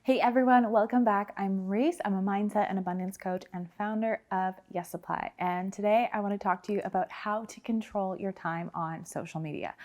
Hey everyone, welcome back. I'm Reese. I'm a mindset and abundance coach and founder of Yes Supply. And today I want to talk to you about how to control your time on social media.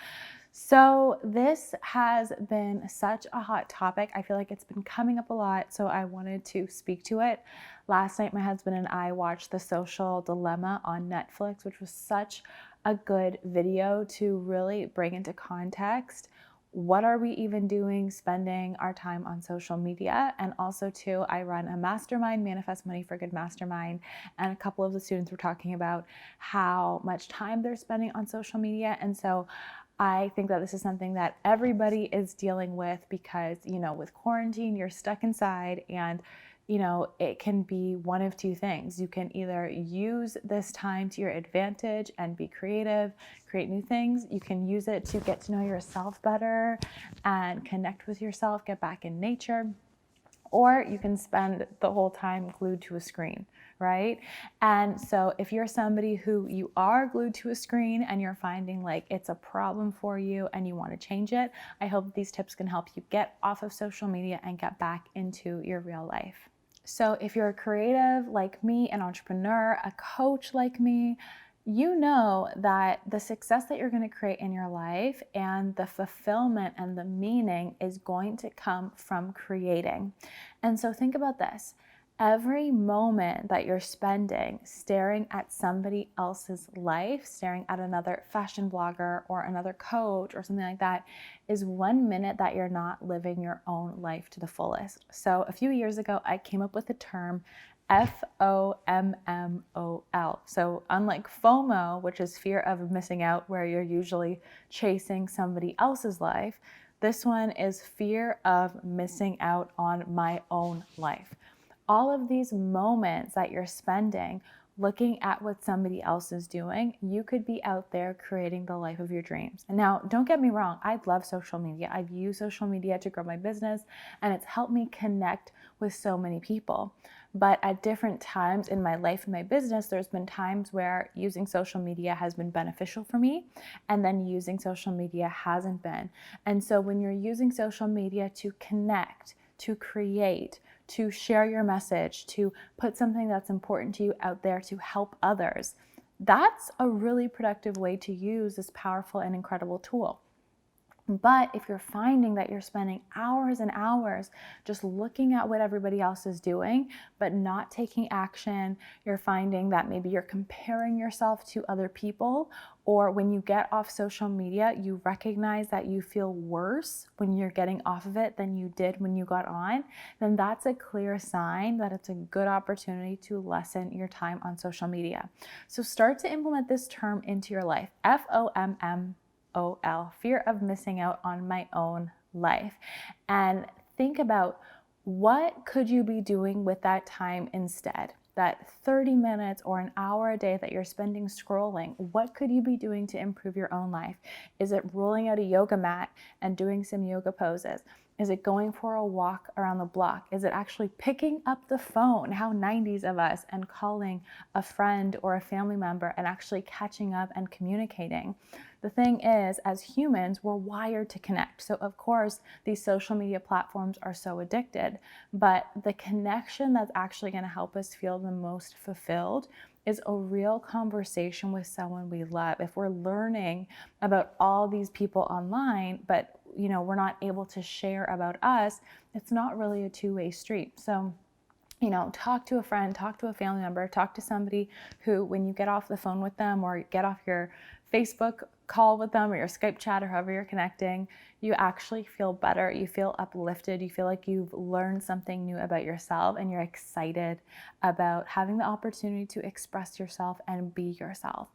So this has been such a hot topic. I feel like it's been coming up a lot, so I wanted to speak to it. Last night, my husband and I watched The Social Dilemma on Netflix, which was such a good video to really bring into context what are we even doing spending our time on social media. And also too, I run a mastermind, Manifest Money for Good mastermind, and a couple of the students were talking about how much time they're spending on social media. And so I think that this is something that everybody is dealing with because, with quarantine, you're stuck inside and it can be one of two things. You can either use this time to your advantage and be creative, create new things. You can use it to get to know yourself better and connect with yourself, get back in nature. Or you can spend the whole time glued to a screen, right? And so if you're somebody who you are glued to a screen and you're finding like it's a problem for you and you want to change it, I hope these tips can help you get off of social media and get back into your real life. So if you're a creative like me, an entrepreneur, a coach like me, you know that the success that you're going to create in your life and the fulfillment and the meaning is going to come from creating. And so think about this. Every moment that you're spending staring at somebody else's life, staring at another fashion blogger or another coach or something like that, is 1 minute that you're not living your own life to the fullest. So a few years ago, I came up with the term FOMMOL. So unlike FOMO, which is fear of missing out, where you're usually chasing somebody else's life, this one is fear of missing out on my own life. All of these moments that you're spending looking at what somebody else is doing, you could be out there creating the life of your dreams. And now, don't get me wrong, I love social media. I've used social media to grow my business, and it's helped me connect with so many people. But at different times in my life and my business, there's been times where using social media has been beneficial for me, and then using social media hasn't been. And so when you're using social media to connect, to create, to share your message, to put something that's important to you out there to help others, that's a really productive way to use this powerful and incredible tool. But if you're finding that you're spending hours and hours just looking at what everybody else is doing, but not taking action, you're finding that maybe you're comparing yourself to other people, or when you get off social media, you recognize that you feel worse when you're getting off of it than you did when you got on, then that's a clear sign that it's a good opportunity to lessen your time on social media. So start to implement this term into your life, FOMM. Fear of missing out on my own life. And think about what could you be doing with that time instead? That 30 minutes or an hour a day that you're spending scrolling, what could you be doing to improve your own life? Is it rolling out a yoga mat and doing some yoga poses? Is it going for a walk around the block? Is it actually picking up the phone, how 90s of us, and calling a friend or a family member and actually catching up and communicating? The thing is, as humans, we're wired to connect. So of course, these social media platforms are so addicted, but the connection that's actually going to help us feel the most fulfilled is a real conversation with someone we love. If we're learning about all these people online, but we're not able to share about us, it's not really a two-way street. So talk to a friend, talk to a family member, talk to somebody who, when you get off the phone with them or get off your Facebook call with them or your Skype chat or however you're connecting, you actually feel better. You feel uplifted. You feel like you've learned something new about yourself and you're excited about having the opportunity to express yourself and be yourself.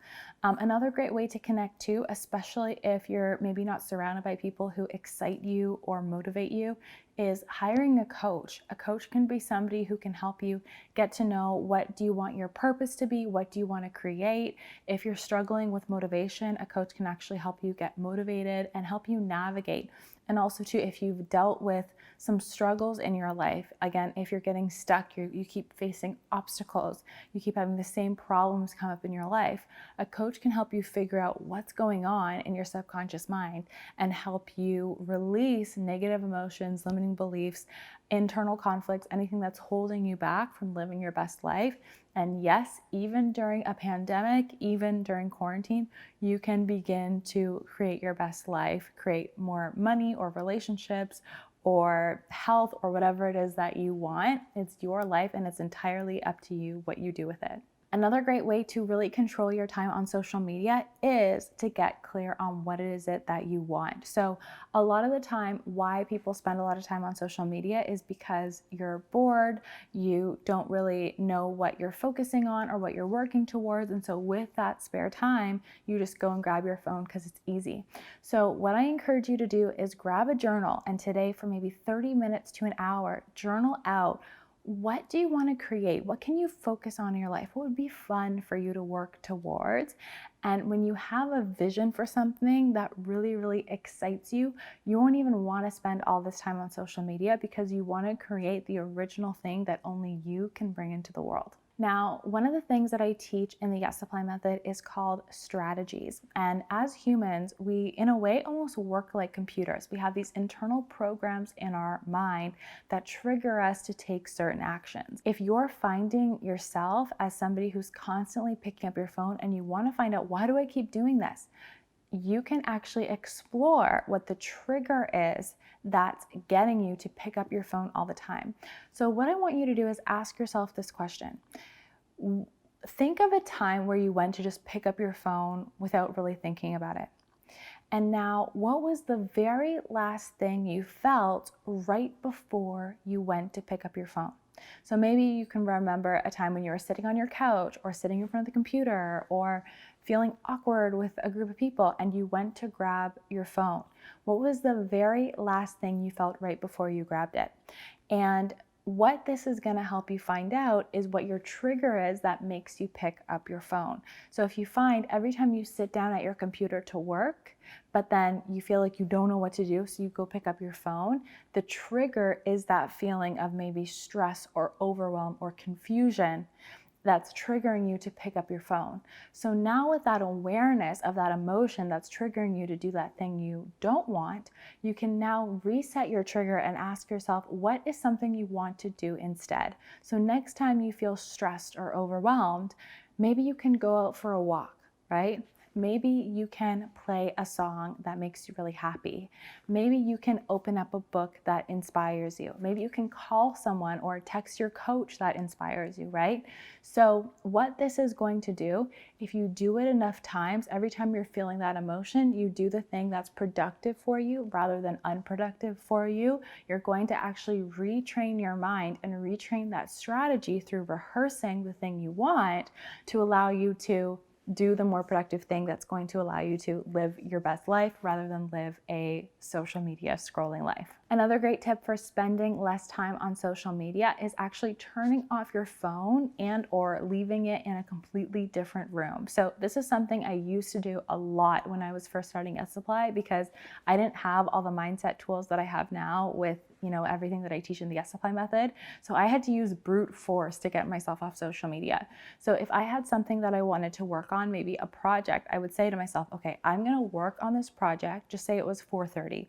Another great way to connect too, especially if you're maybe not surrounded by people who excite you or motivate you, is hiring a coach. A coach can be somebody who can help you get to know what do you want your purpose to be, what do you want to create. If you're struggling with motivation, a coach can actually help you get motivated and help you navigate And also too, if you've dealt with some struggles in your life, again, if you're getting stuck, you keep facing obstacles, you keep having the same problems come up in your life, a coach can help you figure out what's going on in your subconscious mind and help you release negative emotions, limiting beliefs, internal conflicts, anything that's holding you back from living your best life. And yes, even during a pandemic, even during quarantine, you can begin to create your best life, create more money or relationships or health or whatever it is that you want. It's your life and it's entirely up to you what you do with it. Another great way to really control your time on social media is to get clear on what it is that you want. So a lot of the time, why people spend a lot of time on social media is because you're bored, you don't really know what you're focusing on or what you're working towards. And so with that spare time, you just go and grab your phone because it's easy. So what I encourage you to do is grab a journal, and today for maybe 30 minutes to an hour, journal out, what do you want to create? What can you focus on in your life? What would be fun for you to work towards? And when you have a vision for something that really, really excites you, you won't even want to spend all this time on social media because you want to create the original thing that only you can bring into the world. Now, one of the things that I teach in the Yes Supply method is called strategies. And as humans, we, in a way, almost work like computers. We have these internal programs in our mind that trigger us to take certain actions. If you're finding yourself as somebody who's constantly picking up your phone and you want to find out, why do I keep doing this? You can actually explore what the trigger is that's getting you to pick up your phone all the time. So what I want you to do is ask yourself this question. Think of a time where you went to just pick up your phone without really thinking about it. And now, what was the very last thing you felt right before you went to pick up your phone? So maybe you can remember a time when you were sitting on your couch or sitting in front of the computer or feeling awkward with a group of people and you went to grab your phone. What was the very last thing you felt right before you grabbed it? And what this is going to help you find out is what your trigger is that makes you pick up your phone. So if you find every time you sit down at your computer to work, but then you feel like you don't know what to do, so you go pick up your phone, the trigger is that feeling of maybe stress or overwhelm or confusion that's triggering you to pick up your phone. So now with that awareness of that emotion that's triggering you to do that thing you don't want, you can now reset your trigger and ask yourself, what is something you want to do instead? So next time you feel stressed or overwhelmed, maybe you can go out for a walk, right? Maybe you can play a song that makes you really happy. Maybe you can open up a book that inspires you. Maybe you can call someone or text your coach that inspires you, right? So what this is going to do, if you do it enough times, every time you're feeling that emotion, you do the thing that's productive for you rather than unproductive for you. You're going to actually retrain your mind and retrain that strategy through rehearsing the thing you want to allow you to do the more productive thing that's going to allow you to live your best life rather than live a social media scrolling life. Another great tip for spending less time on social media is actually turning off your phone and or leaving it in a completely different room. So this is something I used to do a lot when I was first starting Yes Supply because I didn't have all the mindset tools that I have now with everything that I teach in the Yes Supply method. So I had to use brute force to get myself off social media. So if I had something that I wanted to work on, maybe a project, I would say to myself, okay, I'm going to work on this project. Just say it was 4:30.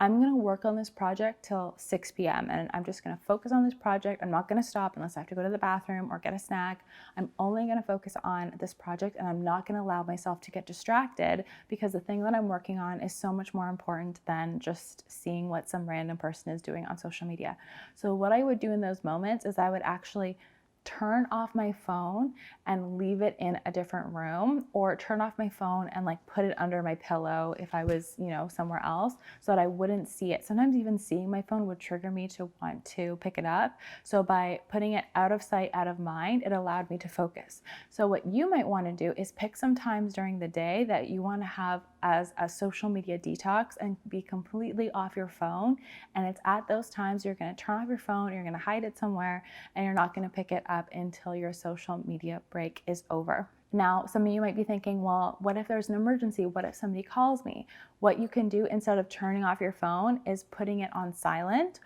I'm going to work on this project till 6 p.m. and I'm just going to focus on this project. I'm not going to stop unless I have to go to the bathroom or get a snack. I'm only going to focus on this project and I'm not going to allow myself to get distracted because the thing that I'm working on is so much more important than just seeing what some random person is doing on social media. So what I would do in those moments is I would actually turn off my phone and leave it in a different room, or turn off my phone and put it under my pillow if I was, somewhere else so that I wouldn't see it. Sometimes even seeing my phone would trigger me to want to pick it up. So by putting it out of sight, out of mind, it allowed me to focus. So what you might want to do is pick some times during the day that you want to have as a social media detox and be completely off your phone. And it's at those times you're going to turn off your phone, you're going to hide it somewhere, and you're not going to pick it up until your social media break is over. Now, some of you might be thinking, well, what if there's an emergency? What if somebody calls me? What you can do instead of turning off your phone is putting it on silent,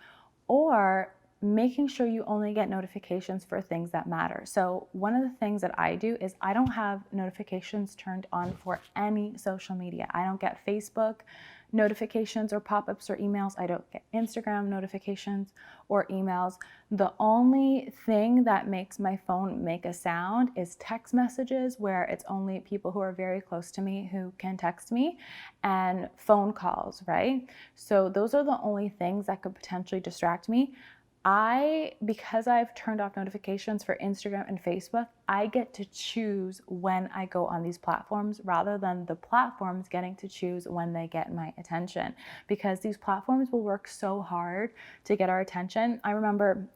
or making sure you only get notifications for things that matter. So one of the things that I do is I don't have notifications turned on for any social media. I don't get Facebook notifications or pop-ups or emails. I don't get Instagram notifications or emails. The only thing that makes my phone make a sound is text messages, where it's only people who are very close to me who can text me, and phone calls, right? So those are the only things that could potentially distract me. Because I've turned off notifications for Instagram and Facebook, I get to choose when I go on these platforms rather than the platforms getting to choose when they get my attention, because these platforms will work so hard to get our attention. I remember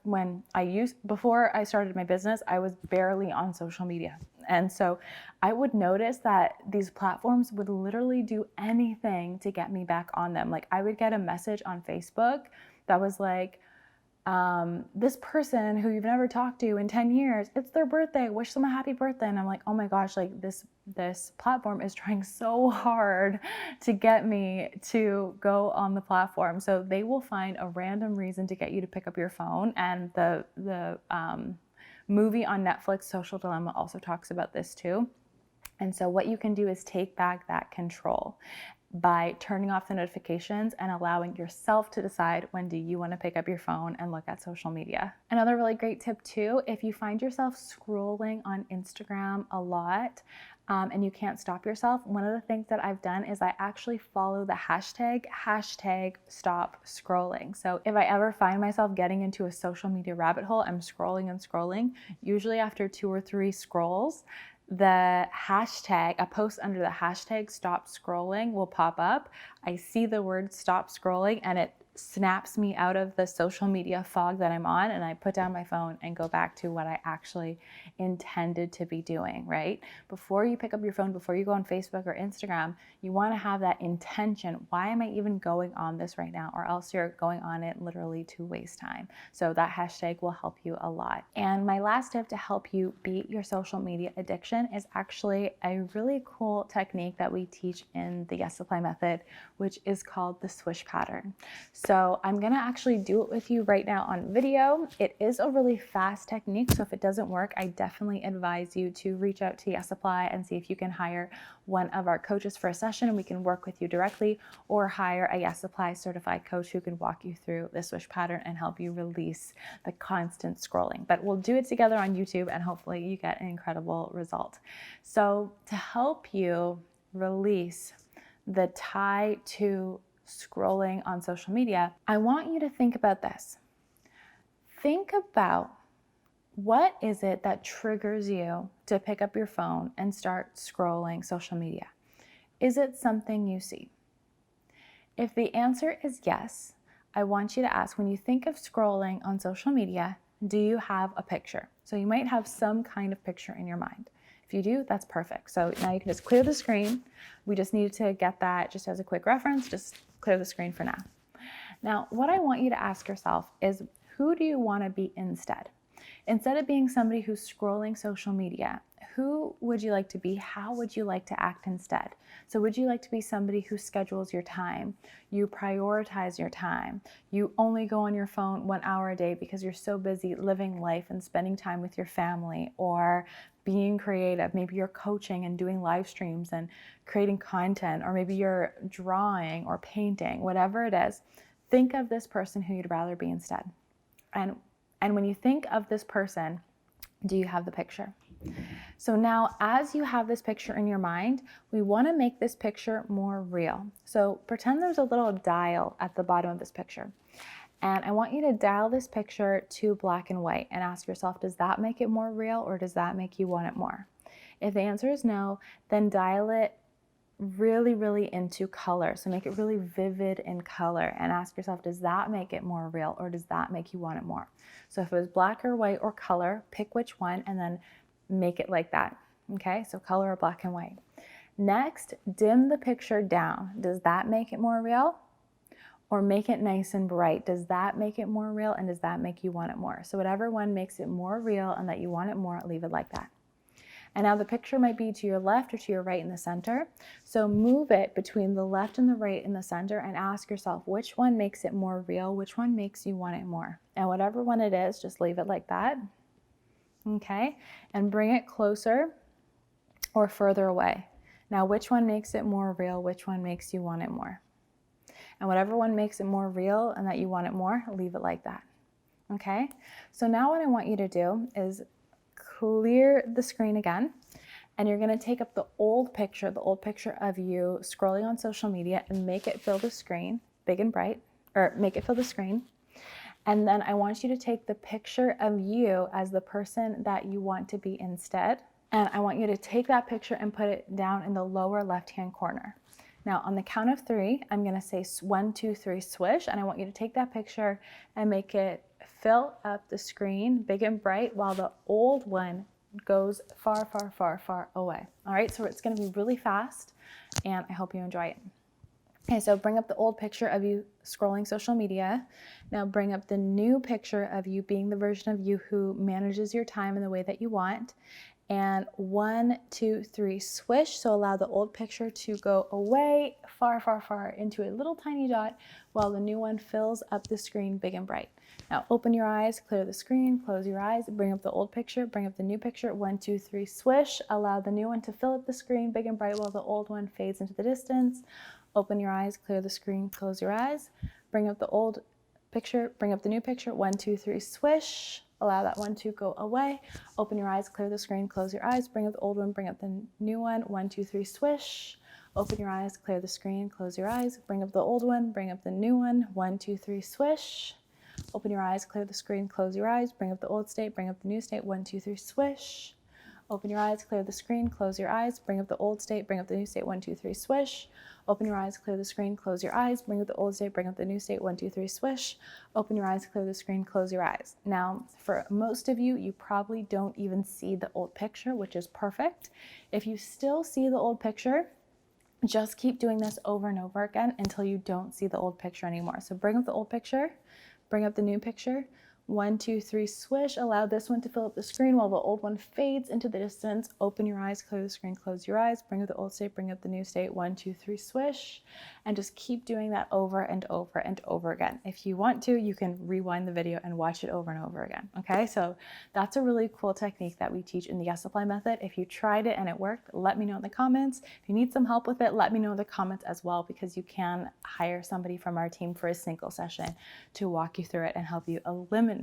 before I started my business, I was barely on social media. And so I would notice that these platforms would literally do anything to get me back on them. Like, I would get a message on Facebook that was like, this person who you've never talked to in 10 years, it's their birthday, wish them a happy birthday. And I'm like, oh my gosh, like this platform is trying so hard to get me to go on the platform. So they will find a random reason to get you to pick up your phone. And the movie on Netflix, Social Dilemma, also talks about this too. And so what you can do is take back that control by turning off the notifications and allowing yourself to decide when do you want to pick up your phone and look at social media. Another really great tip too, if you find yourself scrolling on Instagram a lot, and you can't stop yourself, one of the things that I've done is I actually follow the hashtag stop scrolling. So if I ever find myself getting into a social media rabbit hole, I'm scrolling and scrolling, usually after 2 or 3 scrolls, a post under the hashtag stop scrolling will pop up. I see the word stop scrolling and it snaps me out of the social media fog that I'm on, and I put down my phone and go back to what I actually intended to be doing, right? Before you pick up your phone, before you go on Facebook or Instagram, you want to have that intention. Why am I even going on this right now? Or else you're going on it literally to waste time. So that hashtag will help you a lot. And my last tip to help you beat your social media addiction is actually a really cool technique that we teach in the Yes Supply method, which is called the swish pattern. So I'm gonna actually do it with you right now on video. It is a really fast technique, so if it doesn't work, I definitely advise you to reach out to Yes Supply and see if you can hire one of our coaches for a session and we can work with you directly, or hire a Yes Supply certified coach who can walk you through the swish pattern and help you release the constant scrolling. But we'll do it together on YouTube and hopefully you get an incredible result. So to help you release the tie to scrolling on social media, I want you to think about this. Think about, what is it that triggers you to pick up your phone and start scrolling social media? Is it something you see? If the answer is yes, I want you to ask, when you think of scrolling on social media, do you have a picture? So you might have some kind of picture in your mind. If you do, that's perfect. So now you can just clear the screen. We just need to get that just as a quick reference, just clear the screen for now. Now, what I want you to ask yourself is, who do you want to be instead? Instead of being somebody who's scrolling social media, who would you like to be? How would you like to act instead? So would you like to be somebody who schedules your time? You prioritize your time. You only go on your phone 1 hour a day because you're so busy living life and spending time with your family, or being creative. Maybe you're coaching and doing live streams and creating content, or maybe you're drawing or painting, whatever it is. Think of this person who you'd rather be instead. And when you think of this person, do you have the picture? So now, as you have this picture in your mind, we want to make this picture more real. So pretend there's a little dial at the bottom of this picture. And I want you to dial this picture to black and white and ask yourself, does that make it more real, or does that make you want it more? If the answer is no, then dial it really, really into color. So make it really vivid in color and ask yourself, does that make it more real, or does that make you want it more? So if it was black or white or color, pick which one and then make it like that. Okay, so color or black and white. Next, dim the picture down. Does that make it more real? Or make it nice and bright. Does that make it more real, and does that make you want it more? So whatever one makes it more real and that you want it more, leave it like that. And now the picture might be to your left or to your right in the center. So move it between the left and the right in the center and ask yourself which one makes it more real, which one makes you want it more. And whatever one it is, just leave it like that. Okay, and bring it closer or further away. Now, which one makes it more real? Which one makes you want it more? And whatever one makes it more real and that you want it more, leave it like that. Okay, so now what I want you to do is clear the screen again, and you're going to take up the old picture of you scrolling on social media, and make it fill the screen big and bright, or make it fill the screen. And then I want you to take the picture of you as the person that you want to be instead. And I want you to take that picture and put it down in the lower left-hand corner. Now, on the count of 3, I'm going to say 1, 2, 3, swish. And I want you to take that picture and make it fill up the screen big and bright while the old one goes far, far, far, far away. All right, so it's going to be really fast, and I hope you enjoy it. Okay, so bring up the old picture of you scrolling social media. Now bring up the new picture of you being the version of you who manages your time in the way that you want. And 1, 2, 3, swish. So allow the old picture to go away, far, far, far into a little tiny dot while the new one fills up the screen big and bright. Now open your eyes, clear the screen, close your eyes, bring up the old picture, bring up the new picture. 1, 2, 3, swish. Allow the new one to fill up the screen big and bright while the old one fades into the distance. Open your eyes, clear the screen, close your eyes. Bring up the old picture, bring up the new picture. 1, 2, 3, swish. Allow that one to go away. Open your eyes, clear the screen, close your eyes. Bring up the old one, bring up the new one. 1, 2, 3, swish. Open your eyes, clear the screen, close your eyes. Bring up the old one, bring up the new one. 1, 2, 3, swish. Open your eyes, clear the screen, close your eyes. Bring up the old state, bring up the new state. 1, 2, 3, swish. Open your eyes, clear the screen, close your eyes. Bring up the old state, bring up the new state. 1, 2, 3, swish. Open your eyes, clear the screen, close your eyes. Bring up the old state, bring up the new state. 1, 2, 3, swish. Open your eyes, clear the screen, close your eyes. Now, for most of you, you probably don't even see the old picture, which is perfect. If you still see the old picture, just keep doing this over and over again until you don't see the old picture anymore. So bring up the old picture, bring up the new picture. 1, 2, 3, swish. Allow this one to fill up the screen while the old one fades into the distance. Open your eyes, clear the screen, close your eyes. Bring up the old state, bring up the new state. 1, 2, 3, swish. And just keep doing that over and over and over again. If you want to, you can rewind the video and watch it over and over again. Okay, so that's a really cool technique that we teach in the Yes Apply method. If you tried it and it worked, let me know in the comments. If you need some help with it, let me know in the comments as well, because you can hire somebody from our team for a single session to walk you through it and help you eliminate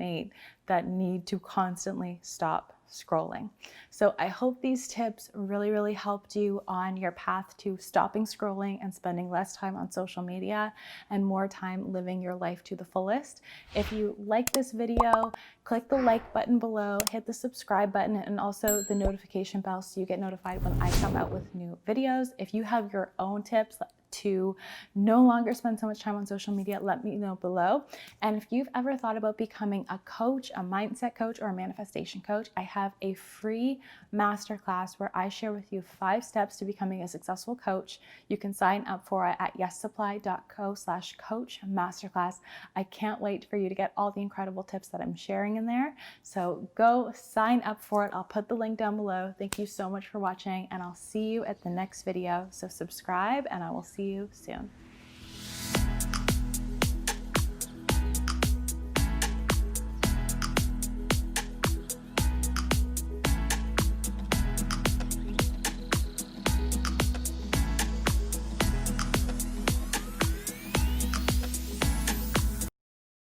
that need to constantly stop scrolling. So I hope these tips really helped you on your path to stopping scrolling and spending less time on social media and more time living your life to the fullest. If you like this video, click the like button below, hit the subscribe button, and also the notification bell so you get notified when I come out with new videos. If you have your own tips to no longer spend so much time on social media, let me know below. And if you've ever thought about becoming a coach, a mindset coach, or a manifestation coach, I have a free masterclass where I share with you 5 steps to becoming a successful coach. You can sign up for it at yessupply.co/coach masterclass. I can't wait for you to get all the incredible tips that I'm sharing in there. So go sign up for it. I'll put the link down below. Thank you so much for watching, and I'll see you at the next video. So subscribe, and I will see you soon.